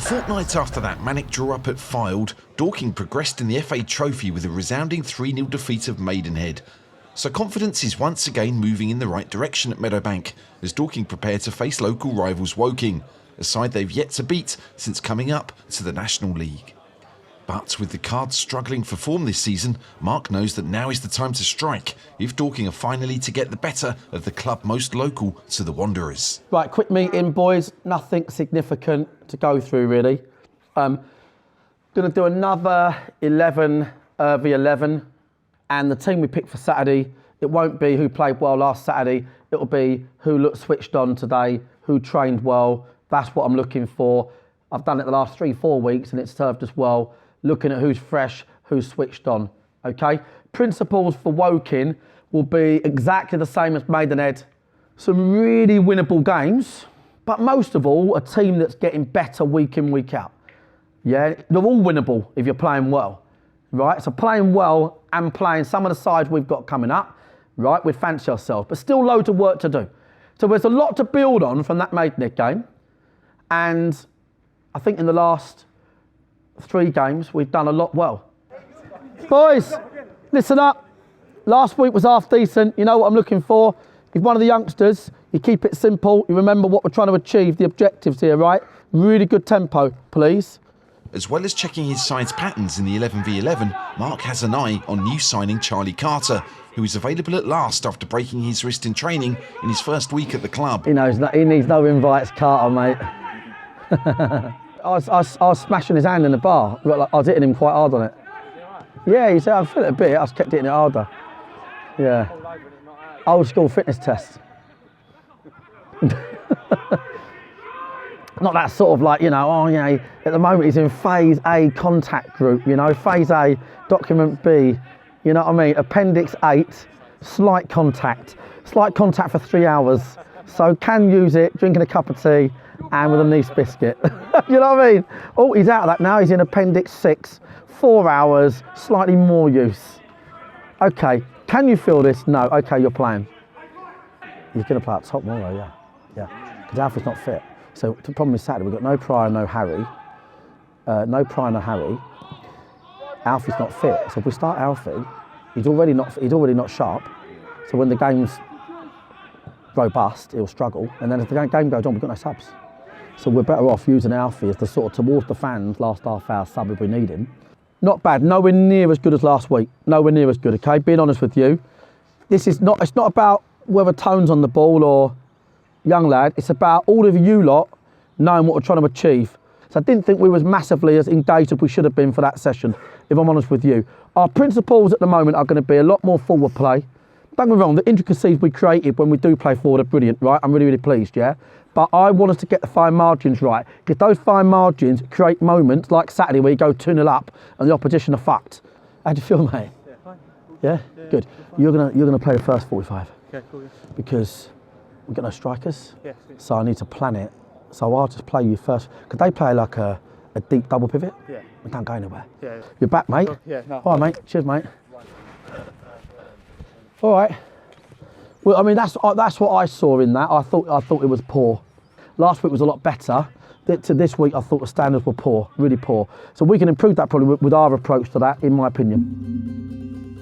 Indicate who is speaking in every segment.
Speaker 1: fortnight after that manic draw up at Fylde, Dorking progressed in the FA Trophy with a resounding 3-0 defeat of Maidenhead. So confidence is once again moving in the right direction at Meadowbank as Dorking prepare to face local rivals Woking, a side they've yet to beat since coming up to the National League. But with the Cards struggling for form this season, Mark knows that now is the time to strike if Dorking are finally to get the better of the club most local to the Wanderers.
Speaker 2: Right, quick meeting, boys. Nothing significant to go through, really. Going to do another 11 v11, and the team we picked for Saturday, it won't be who played well last Saturday. It'll be who looked switched on today, who trained well. That's what I'm looking for. I've done it the last 3-4 weeks, and it's served us well. Looking at who's fresh, who's switched on, okay? Principles for Woking will be exactly the same as Maidenhead. Some really winnable games, but most of all, a team that's getting better week in, week out. Yeah, they're all winnable if you're playing well, right? So playing well and playing some of the sides we've got coming up, right? We'd fancy ourselves, but still loads of work to do. So there's a lot to build on from that Maidenhead game. And I think in the last 3 games, we've done a lot well. Boys, listen up. Last week was half decent. You know what I'm looking for. If one of the youngsters, you keep it simple. You remember what we're trying to achieve, the objectives here, right? Really good tempo, please.
Speaker 1: As well as checking his side's patterns in the 11v11, Mark has an eye on new signing Charlie Carter, who is available at last after breaking his wrist in training in his first week at the club.
Speaker 2: He needs no invites, Carter, mate. I was smashing his hand in the bar. I was hitting him quite hard on it. Yeah, he said, I feel it a bit. I just kept hitting it harder. Yeah. Old school fitness test. Not that sort of like, you know, oh, yeah, at the moment he's in phase A contact group, you know, phase A, document B, you know what I mean? Appendix 8, slight contact for 3 hours. So can use it, drinking a cup of tea, and with a nice biscuit. You know what I mean? Oh, he's out of that now. He's in Appendix 6, 4 hours, slightly more use. Okay, can you feel this? No. Okay, you're playing. You're going to play up top more though, yeah. Because Alfie's not fit. So the problem is Saturday, we've got no Pryor, no Harry. Alfie's not fit. So if we start Alfie, he's already not sharp. So when the game's robust, he'll struggle. And then as the game goes on, we've got no subs. So we're better off using Alfie as the sort of towards the fans last half hour sub if we need him. Not bad, nowhere near as good as last week. Nowhere near as good, okay? Being honest with you. It's not about whether Tone's on the ball or young lad. It's about all of you lot knowing what we're trying to achieve. So I didn't think we was massively as engaged as we should have been for that session, if I'm honest with you. Our principles at the moment are going to be a lot more forward play. Don't get me wrong, the intricacies we created when we do play forward are brilliant, right? I'm really, really pleased, yeah? But I want us to get the fine margins right, because those fine margins create moments like Saturday where you go 2-0 up and the opposition are fucked. How do you feel, mate?
Speaker 3: Yeah, fine.
Speaker 2: Yeah? Good. You're gonna play the first 45.
Speaker 3: Okay, cool. Yeah.
Speaker 2: Because we've got no strikers,
Speaker 3: Yeah.
Speaker 2: so I need to plan it. So I'll just play you first. Could they play like a deep double pivot?
Speaker 3: Yeah.
Speaker 2: We don't go anywhere.
Speaker 3: Yeah.
Speaker 2: You're back, mate?
Speaker 3: Yeah, no.
Speaker 2: All right, mate. Cheers, mate. All right. Well, I mean, that's what I saw in that. I thought it was poor. Last week was a lot better. To this week, I thought the standards were poor, really poor. So we can improve that probably with our approach to that, in my opinion.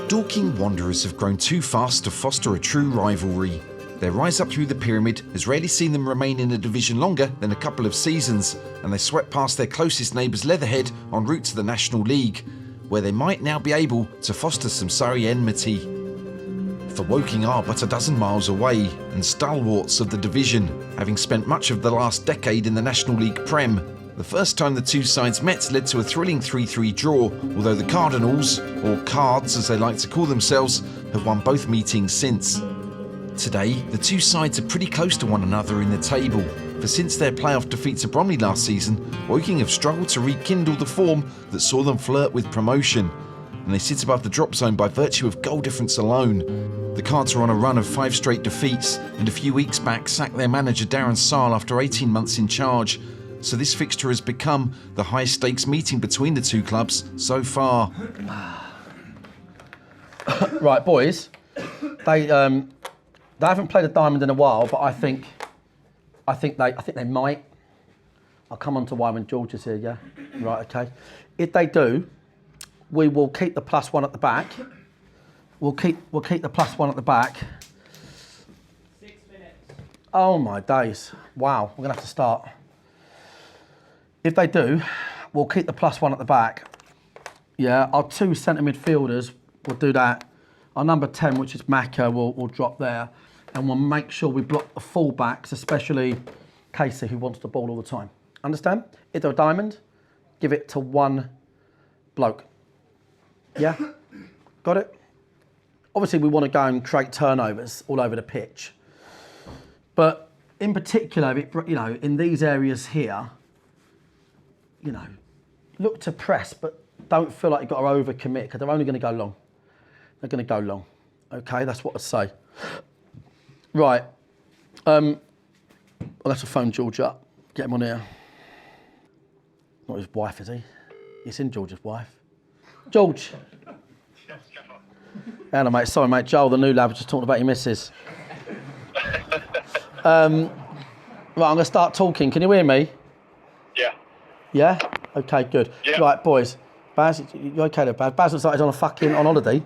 Speaker 1: Dorking Wanderers have grown too fast to foster a true rivalry. Their rise up through the pyramid has rarely seen them remain in a division longer than a couple of seasons, and they swept past their closest neighbours Leatherhead en route to the National League, where they might now be able to foster some Surrey enmity. For Woking are but a dozen miles away, and stalwarts of the division, having spent much of the last decade in the National League Prem. The first time the two sides met led to a thrilling 3-3 draw, although the Cardinals, or Cards as they like to call themselves, have won both meetings since. Today, the two sides are pretty close to one another in the table, for since their playoff defeat to Bromley last season, Woking have struggled to rekindle the form that saw them flirt with promotion, and they sit above the drop zone by virtue of goal difference alone. The Cards are on a run of 5 straight defeats, and a few weeks back sacked their manager Darren Sarl after 18 months in charge, so this fixture has become the high-stakes meeting between the two clubs so far.
Speaker 2: Right, boys, they haven't played a diamond in a while, but I think I think they might. I'll come on to why when George is here, yeah? Right, okay. If they do, we will keep the +1 at the back. We'll keep the +1 at the back.
Speaker 3: 6 minutes.
Speaker 2: Oh my days. Wow, we're gonna have to start. If they do, we'll keep the +1 at the back. Yeah, our 2 centre midfielders will do that. Our number 10, which is Macca, will drop there. And we'll make sure we block the full-backs, especially Casey, who wants the ball all the time. Understand? If they're a diamond, give it to one bloke. Yeah? Got it? Obviously, we want to go and create turnovers all over the pitch. But in particular, in these areas here, look to press, but don't feel like you've got to overcommit because they're only going to go long. They're going to go long. Okay, that's what I'd say. Right. I'll have to phone George up. Get him on here. Not his wife, is he? It's in George's wife. George. Hello, mate. Sorry, mate. Joel, the new lad, was just talking about your missus. Right, I'm going to start talking. Can you hear me?
Speaker 4: Yeah.
Speaker 2: Yeah? Okay, good.
Speaker 4: Yeah.
Speaker 2: Right, boys. Baz, you okay there, Baz? Baz looks like he's on holiday.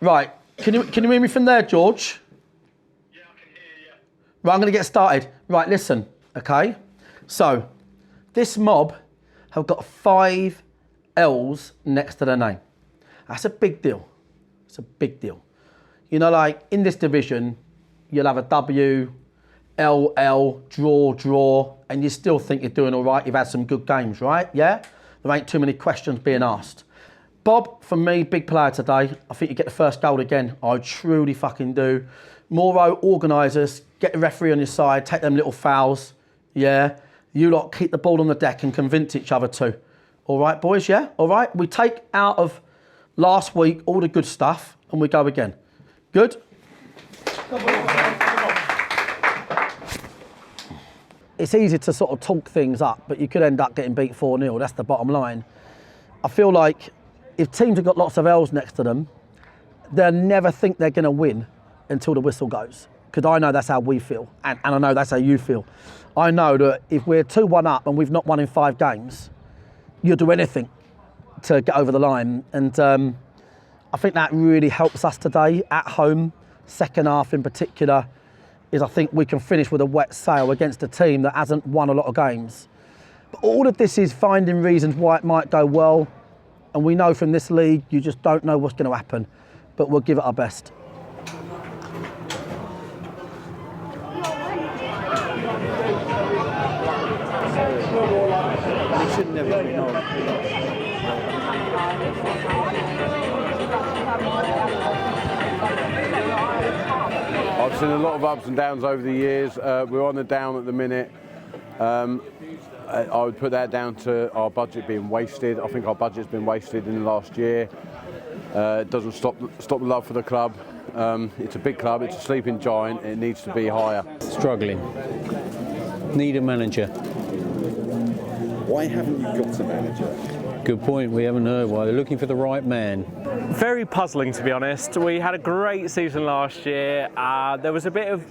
Speaker 2: Right. Can you hear me from there, George?
Speaker 4: Yeah, I can hear you.
Speaker 2: Right, I'm going to get started. Right, listen, okay? So, this mob have got 5 L's next to their name. That's a big deal. It's a big deal. Like in this division, you'll have a W, LL, draw, and you still think you're doing all right. You've had some good games, right? Yeah? There ain't too many questions being asked. Bob, for me, big player today. I think you get the first goal again. I truly fucking do. Moro, organisers, get the referee on your side, take them little fouls. Yeah? You lot keep the ball on the deck and convince each other too. All right, boys, yeah? All right? We take out of last week all the good stuff and we go again. Good? It's easy to sort of talk things up, but you could end up getting beat 4-0. That's the bottom line. I feel like if teams have got lots of L's next to them, they'll never think they're going to win until the whistle goes. Because I know that's how we feel, and I know that's how you feel. I know that if we're 2-1 up and we've not won in 5 games, you'll do anything to get over the line. And I think that really helps us today at home, second half in particular, is I think we can finish with a wet sail against a team that hasn't won a lot of games. But all of this is finding reasons why it might go well. And we know from this league, you just don't know what's going to happen. But we'll give it our best.
Speaker 5: I've seen a lot of ups and downs over the years. We're on the down at the minute. I would put that down to our budget being wasted. I think our budget's been wasted in the last year. It doesn't stop the love for the club. It's a big club, it's a sleeping giant, it needs to be higher.
Speaker 6: Struggling. Need a manager.
Speaker 7: Why haven't you got a manager?
Speaker 6: Good point, we haven't heard why. They're looking for the right man.
Speaker 3: Very puzzling, to be honest. We had a great season last year. There was a bit of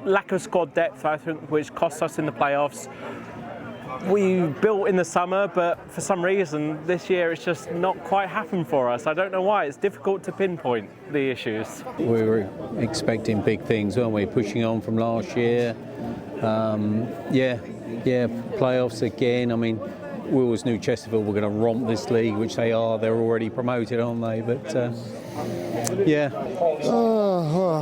Speaker 3: lack of squad depth, I think, which cost us in the playoffs. We built in the summer, but for some reason this year it's just not quite happened for us. I don't know why. It's difficult to pinpoint the issues.
Speaker 6: We were expecting big things, weren't we? Pushing on from last year. Playoffs again. I mean, we always knew Chesterfield were going to romp this league, which they are. They're already promoted, aren't they? But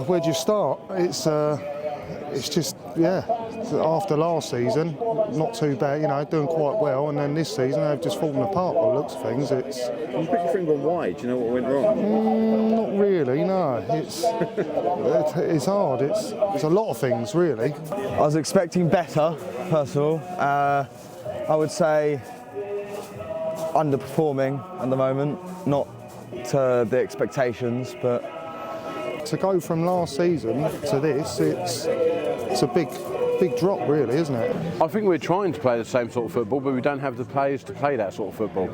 Speaker 8: where do you start? It's just, after last season, not too bad, doing quite well, and then this season they've just fallen apart by the looks of things.
Speaker 7: Can you put your finger on why? Do you know what went wrong?
Speaker 8: Not really, no. It's hard. It's a lot of things, really.
Speaker 9: I was expecting better, first of all. I would say underperforming at the moment, not to the expectations, but
Speaker 8: to go from last season to this, it's a big drop, really, isn't it?
Speaker 5: I think we're trying to play the same sort of football, but we don't have the players to play that sort of football.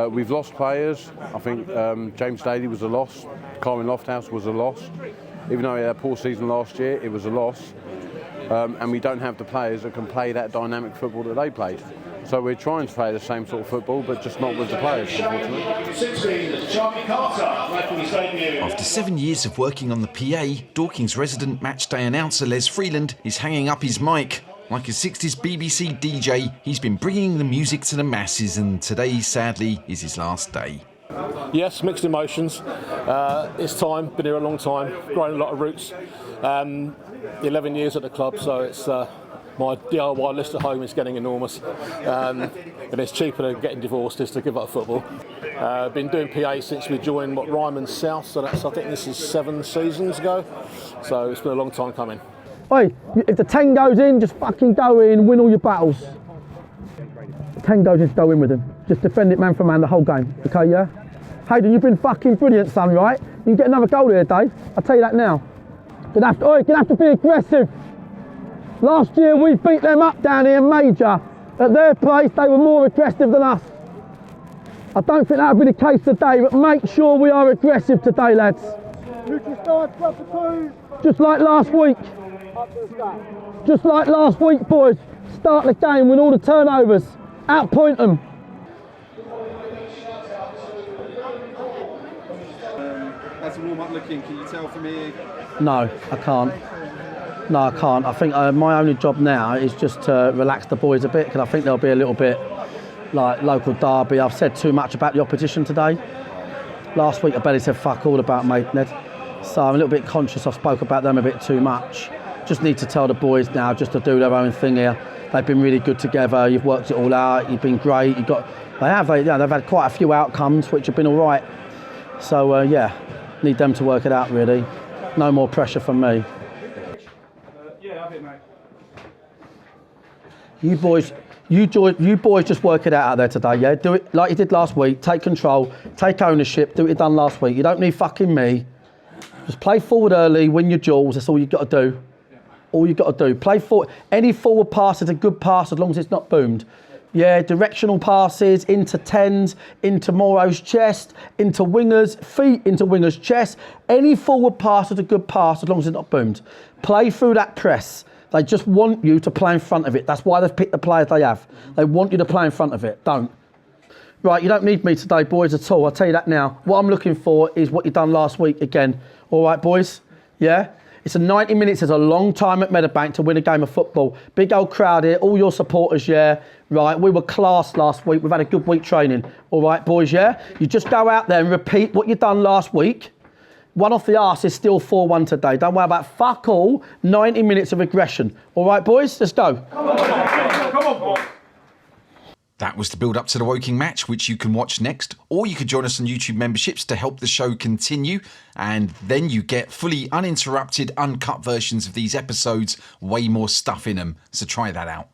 Speaker 5: We've lost players. I think James Daly was a loss, Colin Lofthouse was a loss. Even though we had a poor season last year, it was a loss. And we don't have the players that can play that dynamic football that they played. So we're trying to play the same sort of football, but just not with the players, unfortunately.
Speaker 1: After 7 years of working on the PA, Dorking's resident matchday announcer Les Freeland is hanging up his mic. Like a 60s BBC DJ, he's been bringing the music to the masses, and today, sadly, is his last day.
Speaker 10: Yes, mixed emotions. It's time, been here a long time, grown a lot of roots. 11 years at the club, so it's my DIY list at home is getting enormous. And it's cheaper than getting divorced is to give up football. Been doing PA since we joined Ryman South, so I think this is 7 seasons ago. So it's been a long time coming.
Speaker 2: Oi, if the 10 goes in, just fucking go in, win all your battles. 10 goes in, just go in with him. Just defend it man for man the whole game, okay, yeah? Hayden, you've been fucking brilliant, son, right? You can get another goal here, Dave. I'll tell you that now. Gonna have to be aggressive. Last year we beat them up down here major. At their place they were more aggressive than us. I don't think that'll be the case today, but make sure we are aggressive today, lads. Just like last week. Just like last week, boys. Start the game, win all the turnovers. Outpoint them.
Speaker 7: How's the warm-up looking? Can you tell from here?
Speaker 2: No, I can't. No, I can't. I think my only job now is just to relax the boys a bit, because I think they'll be a little bit like local derby. I've said too much about the opposition today. Last week I barely said fuck all about Maidenhead, so I'm a little bit conscious I spoke about them a bit too much. Just need to tell the boys now just to do their own thing here. They've been really good together. You've worked it all out. You've been great. They've had quite a few outcomes which have been all right. So yeah, need them to work it out really. No more pressure from me.
Speaker 4: Yeah, a bit, mate.
Speaker 2: You boys just work it out there today, yeah? Do it like you did last week. Take control, take ownership, do what you done last week. You don't need fucking me. Just play forward early, win your duels, that's all you've got to do. All you've got to do. Play forward. Any forward pass is a good pass as long as it's not boomed. Yeah, directional passes into 10s, into Moro's chest, into wingers, feet into wingers' chest. Any forward pass is a good pass as long as it's not boomed. Play through that press. They just want you to play in front of it. That's why they've picked the players they have. They want you to play in front of it. Don't. Right, you don't need me today, boys, at all. I'll tell you that now. What I'm looking for is what you done last week again. All right, boys? Yeah? It's a 90 minutes. It's a long time at Meadowbank to win a game of football. Big old crowd here. All your supporters, yeah? Right, we were class last week. We've had a good week training. All right, boys, yeah? You just go out there and repeat what you done last week. One off the arse is still 4-1 today. Don't worry about fuck all. 90 minutes of aggression. All right, boys? Let's go.
Speaker 4: Come on, boy.
Speaker 1: That was the build-up to the Woking match, which you can watch next, or you could join us on YouTube memberships to help the show continue, and then you get fully uninterrupted, uncut versions of these episodes, way more stuff in them, so try that out.